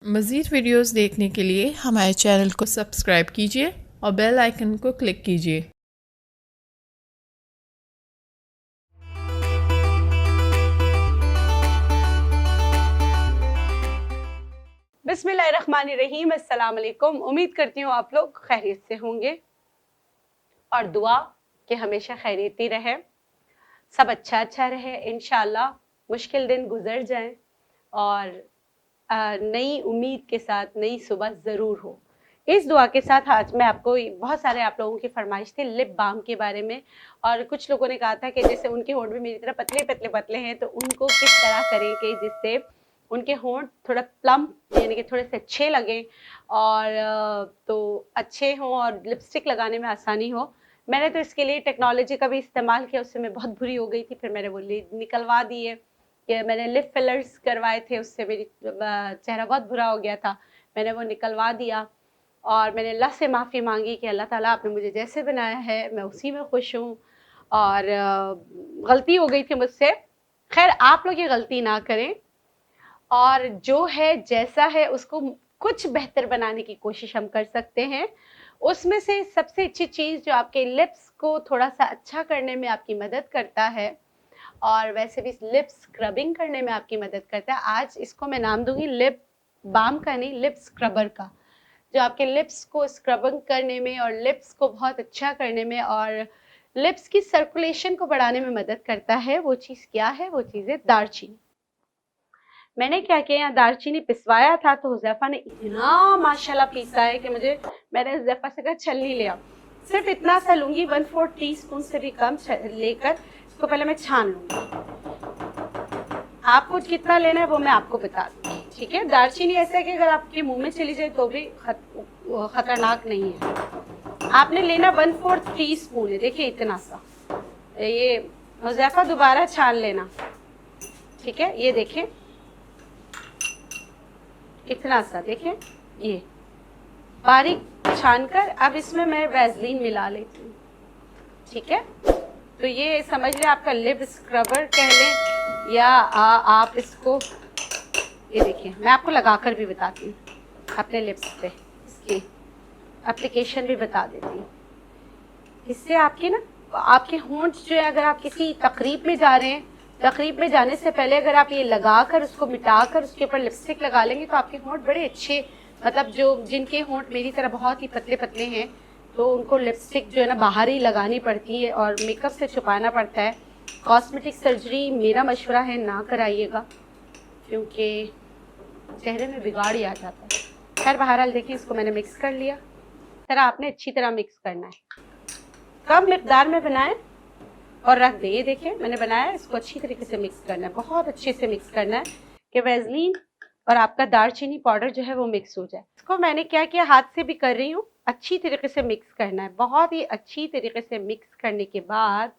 मज़ीद वीडियोस देखने के लिए हमारे चैनल को सब्सक्राइब कीजिए और बेल आइकन को क्लिक कीजिए। बिस्मिल्लाहिर्रहमानिर्रहीम। अस्सलाम वालेकुम। उम्मीद करती हूँ आप लोग खैरियत से होंगे और दुआ कि हमेशा खैरियत ही रहे, सब अच्छा रहे इंशाल्लाह। मुश्किल दिन गुजर जाएं और नई उम्मीद के साथ नई सुबह ज़रूर हो। इस दुआ के साथ आज मैं आपको बहुत सारे आप लोगों की फरमाइश थी लिप बाम के बारे में, और कुछ लोगों ने कहा था कि जैसे उनके होंठ भी मेरी तरह पतले पतले पतले हैं तो उनको किस तरह करें कि जिससे उनके होंठ थोड़ा प्लम्प यानी कि थोड़े से अच्छे लगें और तो अच्छे हों और लिपस्टिक लगाने में आसानी हो। मैंने तो इसके लिए टेक्नोलॉजी का भी इस्तेमाल किया, उससे मैं बहुत बुरी हो गई थी, फिर मैंने वो निकलवा दिए कि मैंने लिप फिलर्स करवाए थे, उससे मेरी चेहरा बहुत बुरा हो गया था, मैंने वो निकलवा दिया और मैंने अल्लाह से माफ़ी मांगी कि अल्लाह ताला आपने मुझे जैसे बनाया है मैं उसी में खुश हूँ और गलती हो गई थी मुझसे। खैर आप लोग ये गलती ना करें और जो है जैसा है उसको कुछ बेहतर बनाने की कोशिश हम कर सकते हैं। उसमें से सबसे अच्छी चीज़ जो आपके लिप्स को थोड़ा सा अच्छा करने में आपकी मदद करता है और वैसे भी लिप स्क्रबिंग करने में आपकी मदद करता है, आज इसको मैं नाम दूंगी लिप बाम का नहीं, लिप स्क्रबर का, जो आपके लिप्स को स्क्रबिंग करने में और लिप्स को बहुत अच्छा करने में और लिप्स की सर्कुलेशन को बढ़ाने में मदद करता है। वो चीज़ क्या है? वो चीज़ है दालचीनी। मैंने क्या किया, यहाँ दालचीनी पिसवाया था तो हुज़ैफा ने इतना माशाल्लाह पीसा है कि मैंने हुज़ैफा से कहा छलनी ले आओ। सिर्फ इतना सा लूंगी, 1/4 टीस्पून से भी कम लेकर इसको पहले मैं छान लूंगी। आपको कितना लेना है वो मैं आपको बता दूंगी, ठीक है। दालचीनी ऐसा है कि अगर आपके मुंह में चली जाए तो भी खतरनाक नहीं है। आपने लेना 1/4 टीस्पून है, देखिए इतना सा। ये हुज़ैफा दोबारा छान लेना, ठीक है। ये देखें इतना सा, देखें ये बारीक छानकर अब इसमें मैं वैसलीन मिला लेती हूँ, ठीक है। तो ये समझ लें आपका लिप स्क्रबर कह लें या आप इसको, ये देखिए मैं आपको लगाकर भी बताती हूँ अपने लिप्स पे, इसकी एप्लीकेशन भी बता देती हूँ। इससे आपके ना आपके होंठ जो है, अगर आप किसी तकरीब में जा रहे हैं, तकरीब में जाने से पहले अगर आप ये लगाकर उसको मिटाकर उसके ऊपर लिपस्टिक लगा लेंगे तो आपके होंठ बड़े अच्छे, मतलब जो जिनके होंठ मेरी तरह बहुत ही पतले पतले हैं तो उनको लिपस्टिक जो है ना बाहर ही लगानी पड़ती है और मेकअप से छुपाना पड़ता है। कॉस्मेटिक सर्जरी मेरा मशवरा है ना कराइएगा क्योंकि चेहरे में बिगाड़ ही आ जाता है। खैर बहरहाल देखिए इसको मैंने मिक्स कर लिया। तरह आपने अच्छी तरह मिक्स करना है, कम मिकदार में बनाएं और रख दें। ये देखिए मैंने बनाया, इसको अच्छी तरीके से मिक्स करना है, बहुत अच्छे से मिक्स करना है कि वैसलीन और आपका दालचीनी पाउडर जो है वो मिक्स हो जाए। इसको मैंने क्या किया, हाथ से भी कर रही हूँ, अच्छी तरीके से मिक्स करना है। बहुत ही अच्छी तरीके से मिक्स करने के बाद,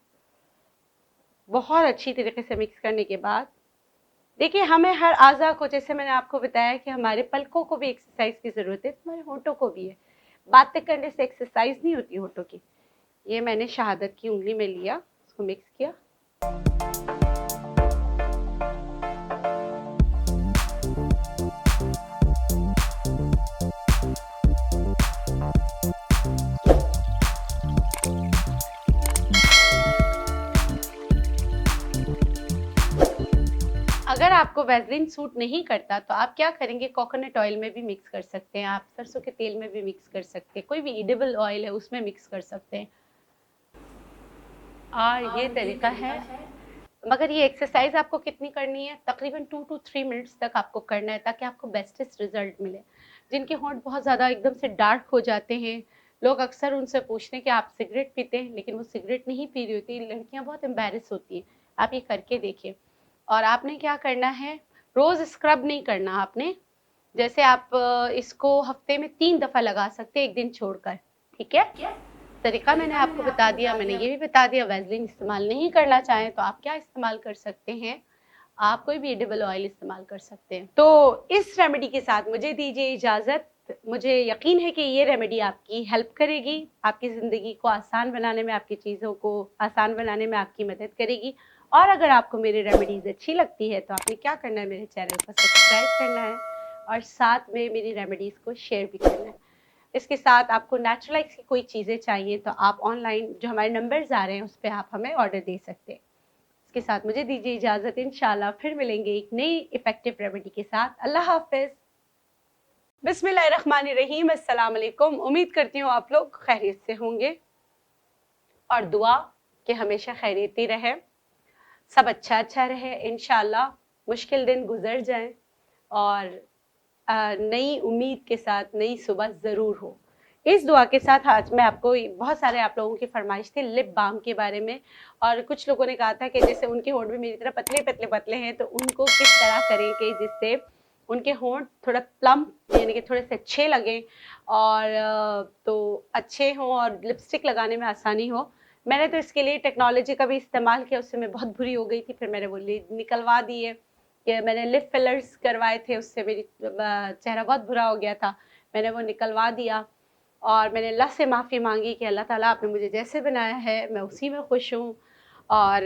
बहुत अच्छी तरीके से मिक्स करने के बाद देखिए हमें हर आज़ा को, जैसे मैंने आपको बताया कि हमारे पलकों को भी एक्सरसाइज की ज़रूरत है, हमारे होठों को भी है। बातें करने से एक्सरसाइज नहीं होती होठों की। ये मैंने शहादत की उंगली में लिया, उसको मिक्स किया। अगर आपको वैसलीन सूट नहीं करता तो आप क्या करेंगे, कोकोनट ऑयल में भी मिक्स कर सकते हैं, आप सरसों के तेल में भी मिक्स कर सकते हैं, कोई भी एडिबल ऑयल है उसमें मिक्स कर सकते हैं। और ये तरीका है, मगर ये एक्सरसाइज आपको कितनी करनी है, तकरीबन 2 to 3 मिनट्स तक आपको करना है ताकि आपको बेस्टेस्ट रिजल्ट मिले। जिनके होंठ बहुत ज़्यादा एकदम से डार्क हो जाते हैं, लोग अक्सर उनसे पूछते हैं कि आप सिगरेट पीते हैं, लेकिन वो सिगरेट नहीं पी रही होती, लड़कियां बहुत एम्बैरस होती हैं। आप ये करके देखिए। और आपने क्या करना है, रोज़ स्क्रब नहीं करना आपने, जैसे आप इसको हफ्ते में 3 दफ़ा लगा सकते हैं, एक दिन छोड़कर, ठीक है। तरीका मैंने आपको बता दिया, मैंने ये भी बता दिया। वैसलीन इस्तेमाल नहीं करना चाहें तो आप क्या इस्तेमाल कर सकते हैं, आप कोई भी एडिबल ऑयल इस्तेमाल कर सकते हैं। तो इस रेमेडी के साथ मुझे दीजिए इजाज़त। मुझे यकीन है कि ये रेमेडी आपकी हेल्प करेगी, आपकी ज़िंदगी को आसान बनाने में, आपकी चीज़ों को आसान बनाने में आपकी मदद करेगी। और अगर आपको मेरी रेमेडीज़ अच्छी लगती है तो आपने क्या करना है, मेरे चैनल को सब्सक्राइब करना है और साथ में मेरी रेमेडीज़ को शेयर भी करना है। इसके साथ आपको नेचुरलाइज की कोई चीज़ें चाहिए तो आप ऑनलाइन जो हमारे नंबर्स आ रहे हैं उस पर आप हमें ऑर्डर दे सकते हैं। इसके साथ मुझे दीजिए इजाज़त, इंशाल्लाह फिर मिलेंगे एक नई इफ़ेक्टिव रेमेडी के साथ। अल्लाह हाफ़िज़। बिस्मिल्लाहिर्रहमानिर्रहीम, अस्सलाम वालेकुम। उम्मीद करती हूँ आप लोग खैरियत से होंगे और दुआ कि हमेशा खैरियत ही रहे, सब अच्छा रहे, इंशाल्लाह मुश्किल दिन गुजर जाएं और नई उम्मीद के साथ नई सुबह ज़रूर हो। इस दुआ के साथ आज मैं आपको बहुत सारे आप लोगों की फरमाइश थी लिप बाम के बारे में, और कुछ लोगों ने कहा था कि जैसे उनके होंठ भी मेरी तरह पतले हैं तो उनको किस तरह करें कि जिससे उनके होंठ थोड़ा प्लम्प यानी कि थोड़े से अच्छे लगें और तो अच्छे हों और लिपस्टिक लगाने में आसानी हो। मैंने तो इसके लिए टेक्नोलॉजी का भी इस्तेमाल किया, उससे मैं बहुत बुरी हो गई थी, फिर मैंने वो निकलवा दिए कि मैंने लिप फिलर्स करवाए थे, उससे मेरी चेहरा बहुत बुरा हो गया था, मैंने वो निकलवा दिया और मैंने अल्लाह से माफ़ी मांगी कि अल्लाह ताला आपने मुझे जैसे बनाया है मैं उसी में खुश हूँ और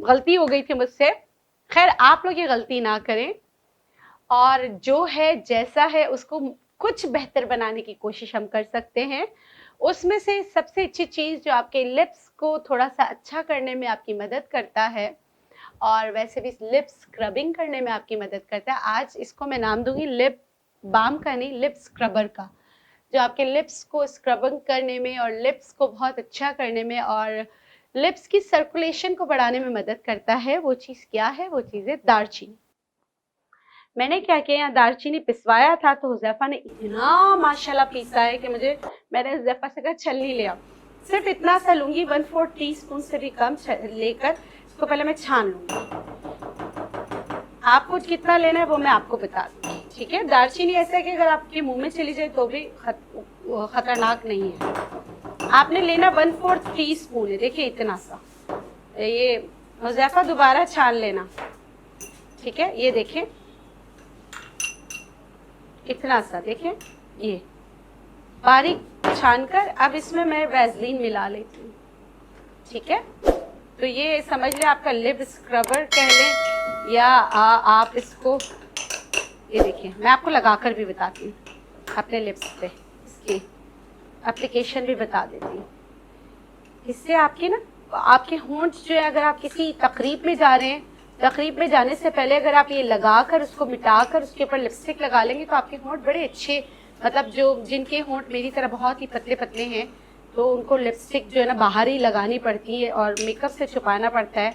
गलती हो गई थी मुझसे। खैर आप लोग ये गलती ना करें और जो है जैसा है उसको कुछ बेहतर बनाने की कोशिश हम कर सकते हैं। उसमें से सबसे अच्छी चीज़ जो आपके लिप्स को थोड़ा सा अच्छा करने में आपकी मदद करता है और वैसे भी लिप स्क्रबिंग करने में आपकी मदद करता है, आज इसको मैं नाम दूंगी लिप बाम का नहीं, लिप स्क्रबर का, जो आपके लिप्स को स्क्रबिंग करने में और लिप्स को बहुत अच्छा करने में और लिप्स की सर्कुलेशन को बढ़ाने में मदद करता है। वो चीज़ क्या है? वो चीज़ है दालचीनी। मैंने क्या किया, यहाँ दालचीनी पिसवाया था तो हुज़ैफा ने इतना माशाल्लाह पीसा है कि मैंने हुज़ैफा से कहा छलनी ले आओ। सिर्फ इतना सा लूँगी, 1/4 टीस्पून से भी कम लेकर इसको पहले मैं छान लूँगी। आपको कितना लेना है वो मैं आपको बता दूँगी, ठीक है। दालचीनी ऐसा है कि अगर आपके मुंह में चली जाए तो भी खतरनाक नहीं है। आपने लेना 1/4 टीस्पून है, देखिए इतना सा। ये हुज़ैफा दोबारा छान लेना, ठीक है। ये देखें इतना सा, देखें ये बारीक छानकर अब इसमें मैं वैसलीन मिला लेती हूँ, ठीक है। तो ये समझ लें आपका लिप स्क्रबर कह लें या आप इसको, ये देखिए मैं आपको लगाकर भी बताती हूँ अपने लिप्स पे, इसकी एप्लीकेशन भी बता देती हूँ। इससे आपके आपके होंठ जो है, अगर आप किसी तकरीब में जा रहे हैं, तकरीब में जाने से पहले अगर आप ये लगाकर उसको मिटाकर उसके ऊपर लिपस्टिक लगा लेंगे तो आपके होंठ बड़े अच्छे, मतलब जो जिनके होंठ मेरी तरह बहुत ही पतले हैं तो उनको लिपस्टिक जो है ना बाहर ही लगानी पड़ती है और मेकअप से छुपाना पड़ता है।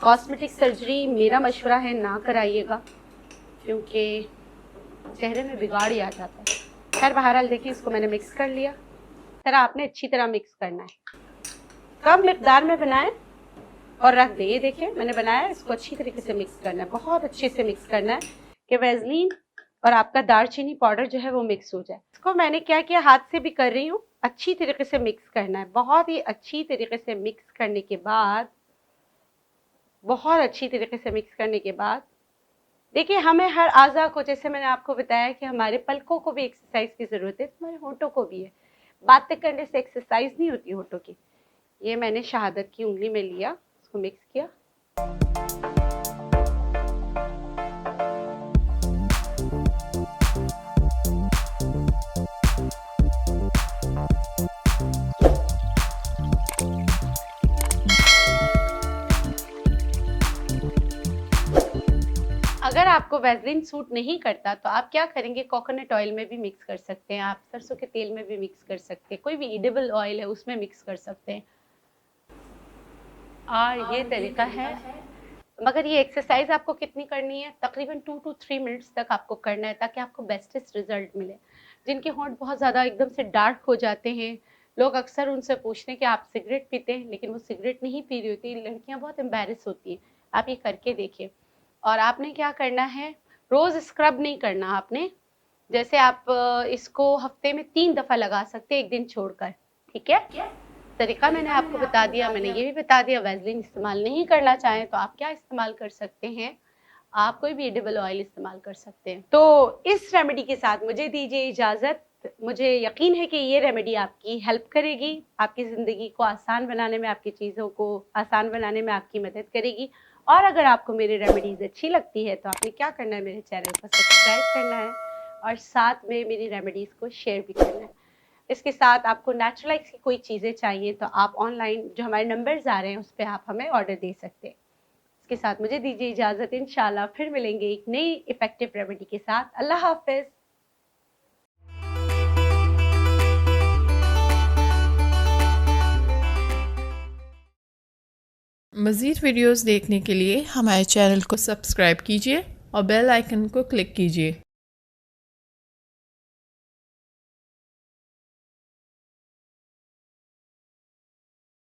कॉस्मेटिक सर्जरी मेरा मशवरा है ना कराइएगा क्योंकि चेहरे में बिगाड़ ही आ जाता है। खैर बहरहाल देखिए इसको मैंने मिक्स कर लिया। तरह आपने अच्छी तरह मिक्स करना है, कम मिकदार में बनाएं और रख दें। ये देखिए मैंने बनाया, इसको अच्छी तरीके से मिक्स करना है, बहुत अच्छे से मिक्स करना है कि वैसलीन और आपका दालचीनी पाउडर जो है वो मिक्स हो जाए। इसको मैंने क्या किया, हाथ से भी कर रही हूँ, अच्छी तरीके से मिक्स करना है। बहुत ही अच्छी तरीके से मिक्स करने के बाद, बहुत अच्छी तरीके से मिक्स करने के बाद देखिए हमें हर आज़ा को, जैसे मैंने आपको बताया कि हमारे पलकों को भी एक्सरसाइज की ज़रूरत है, हमारे होंठों को भी है। बातें करने से एक्सरसाइज नहीं होती होंठों की। ये मैंने शहादत की उंगली में लिया, इसको मिक्स किया। अगर आपको वैसलीन सूट नहीं करता तो आप क्या करेंगे, कोकोनट ऑयल में भी मिक्स कर सकते हैं, आप सरसों के तेल में भी मिक्स कर सकते हैं, कोई भी एडिबल ऑयल है उसमें मिक्स कर सकते हैं। और ये तरीका है। मगर ये एक्सरसाइज आपको कितनी करनी है, तकरीबन 2 to 3 मिनट्स तक आपको करना है ताकि आपको बेस्टेस्ट रिजल्ट मिले। जिनके होंठ बहुत ज़्यादा एकदम से डार्क हो जाते हैं, लोग अक्सर उनसे पूछते हैं कि आप सिगरेट पीते हैं, लेकिन वो सिगरेट नहीं पी रही होती, लड़कियां बहुत एम्बैरस होती हैं। आप ये करके देखिए। और आपने क्या करना है, रोज़ स्क्रब नहीं करना आपने, जैसे आप इसको हफ्ते में 3 दफ़ा लगा सकते हैं, एक दिन छोड़कर, ठीक है। तरीका मैंने आपको बता दिया, मैंने ये भी बता दिया। वैसलीन इस्तेमाल नहीं करना चाहें तो आप क्या इस्तेमाल कर सकते हैं, आप कोई भी एडिबल ऑयल इस्तेमाल कर सकते हैं। तो इस रेमेडी के साथ मुझे दीजिए इजाज़त। मुझे यकीन है कि ये रेमेडी आपकी हेल्प करेगी, आपकी ज़िंदगी को आसान बनाने में, आपकी चीज़ों को आसान बनाने में आपकी मदद करेगी। और अगर आपको मेरी रेमेडीज़ अच्छी लगती है तो आपने क्या करना है, मेरे चैनल को सब्सक्राइब करना है और साथ में मेरी रेमेडीज़ को शेयर भी करना है। इसके साथ आपको नेचुरलाइज की कोई चीज़ें चाहिए तो आप ऑनलाइन जो हमारे नंबर्स आ रहे हैं उस पर आप हमें ऑर्डर दे सकते हैं। इसके साथ मुझे दीजिए इजाज़त, इंशाल्लाह फिर मिलेंगे एक नई इफ़ेक्टिव रेमेडी के साथ। अल्लाह हाफ़िज़। मज़ीद वीडियोज़ देखने के लिए हमारे चैनल को सब्सक्राइब कीजिए और बेल आइकन को क्लिक कीजिए।